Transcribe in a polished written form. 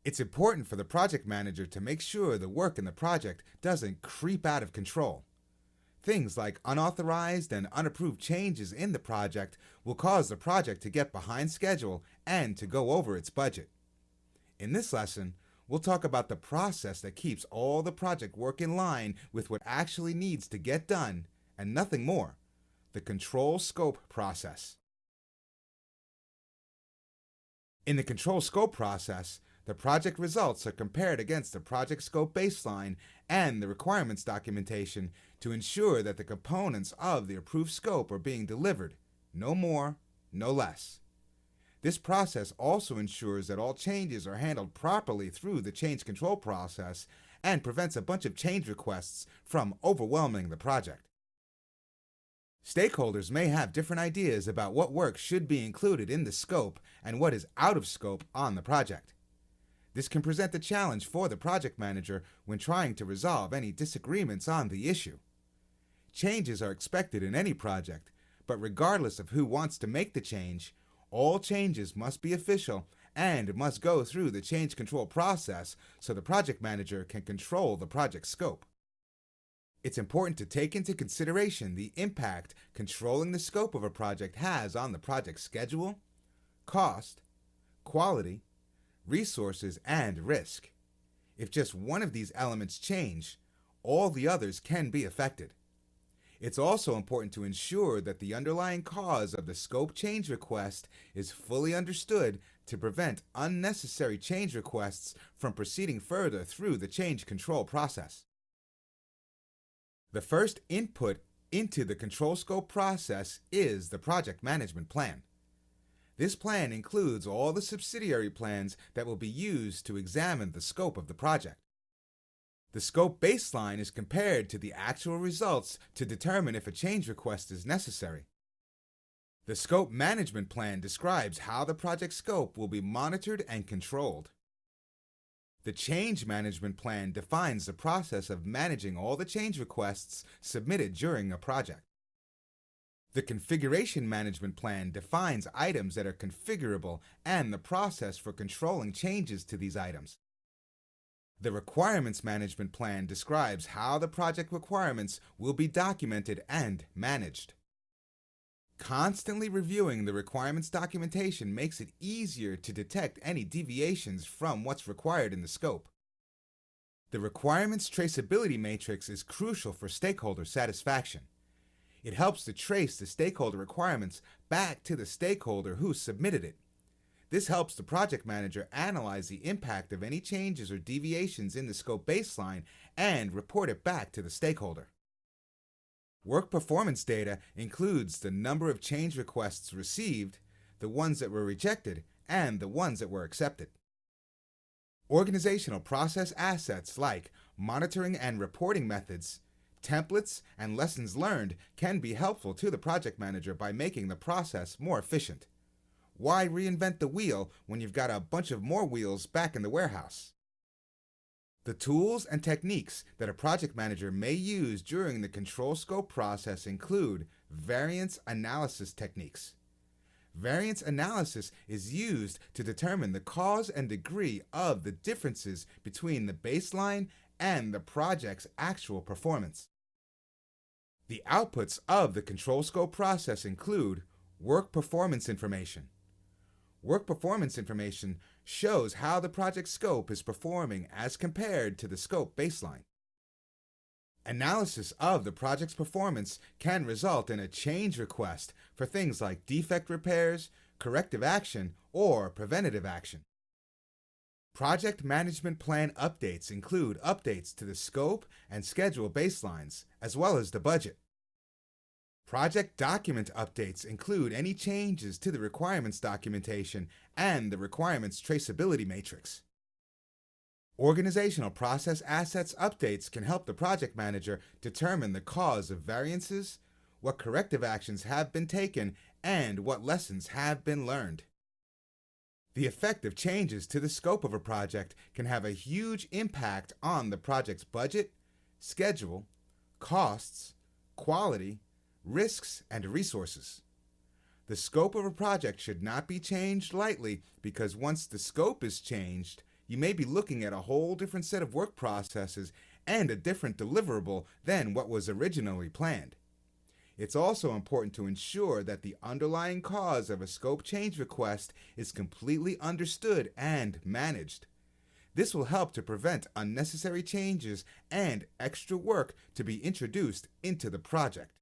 It's important for the project manager to make sure the work in the project doesn't creep out of control. Things like unauthorized and unapproved changes in the project will cause the project to get behind schedule and to go over its budget. In this lesson, we'll talk about the process that keeps all the project work in line with what actually needs to get done and nothing more, the control scope process. In the control scope process, the project results are compared against the project scope baseline and the requirements documentation to ensure that the components of the approved scope are being delivered, no more, no less. This process also ensures that all changes are handled properly through the change control process and prevents a bunch of change requests from overwhelming the project. Stakeholders may have different ideas about what work should be included in the scope and what is out of scope on the project. This can present a challenge for the project manager when trying to resolve any disagreements on the issue. Changes are expected in any project, but regardless of who wants to make the change, all changes must be official and must go through the change control process so the project manager can control the project scope. It's important to take into consideration the impact controlling the scope of a project has on the project schedule, cost, quality, resources, and risk. If just one of these elements change, all the others can be affected. It's also important to ensure that the underlying cause of the scope change request is fully understood to prevent unnecessary change requests from proceeding further through the change control process. The first input into the control scope process is the project management plan. This plan includes all the subsidiary plans that will be used to examine the scope of the project. The scope baseline is compared to the actual results to determine if a change request is necessary. The scope management plan describes how the project scope will be monitored and controlled. The change management plan defines the process of managing all the change requests submitted during a project. The configuration management plan defines items that are configurable and the process for controlling changes to these items. The requirements management plan describes how the project requirements will be documented and managed. Constantly reviewing the requirements documentation makes it easier to detect any deviations from what's required in the scope. The requirements traceability matrix is crucial for stakeholder satisfaction. It helps to trace the stakeholder requirements back to the stakeholder who submitted it. This helps the project manager analyze the impact of any changes or deviations in the scope baseline and report it back to the stakeholder. Work performance data includes the number of change requests received, the ones that were rejected, and the ones that were accepted. Organizational process assets like monitoring and reporting methods, templates, and lessons learned can be helpful to the project manager by making the process more efficient. Why reinvent the wheel when you've got a bunch of more wheels back in the warehouse? The tools and techniques that a project manager may use during the control scope process include variance analysis techniques. Variance analysis is used to determine the cause and degree of the differences between the baseline and the project's actual performance. The outputs of the control scope process include work performance information. Work performance information shows how the project scope is performing as compared to the scope baseline. Analysis of the project's performance can result in a change request for things like defect repairs, corrective action, or preventative action. Project management plan updates include updates to the scope and schedule baselines, as well as the budget. Project document updates include any changes to the requirements documentation and the requirements traceability matrix. Organizational process assets updates can help the project manager determine the cause of variances, what corrective actions have been taken, and what lessons have been learned. The effect of changes to the scope of a project can have a huge impact on the project's budget, schedule, costs, quality, risks, and resources. The scope of a project should not be changed lightly because once the scope is changed, You may be looking at a whole different set of work processes and a different deliverable than what was originally planned. It's also important to ensure that the underlying cause of a scope change request is completely understood and managed. This will help to prevent unnecessary changes and extra work to be introduced into the project.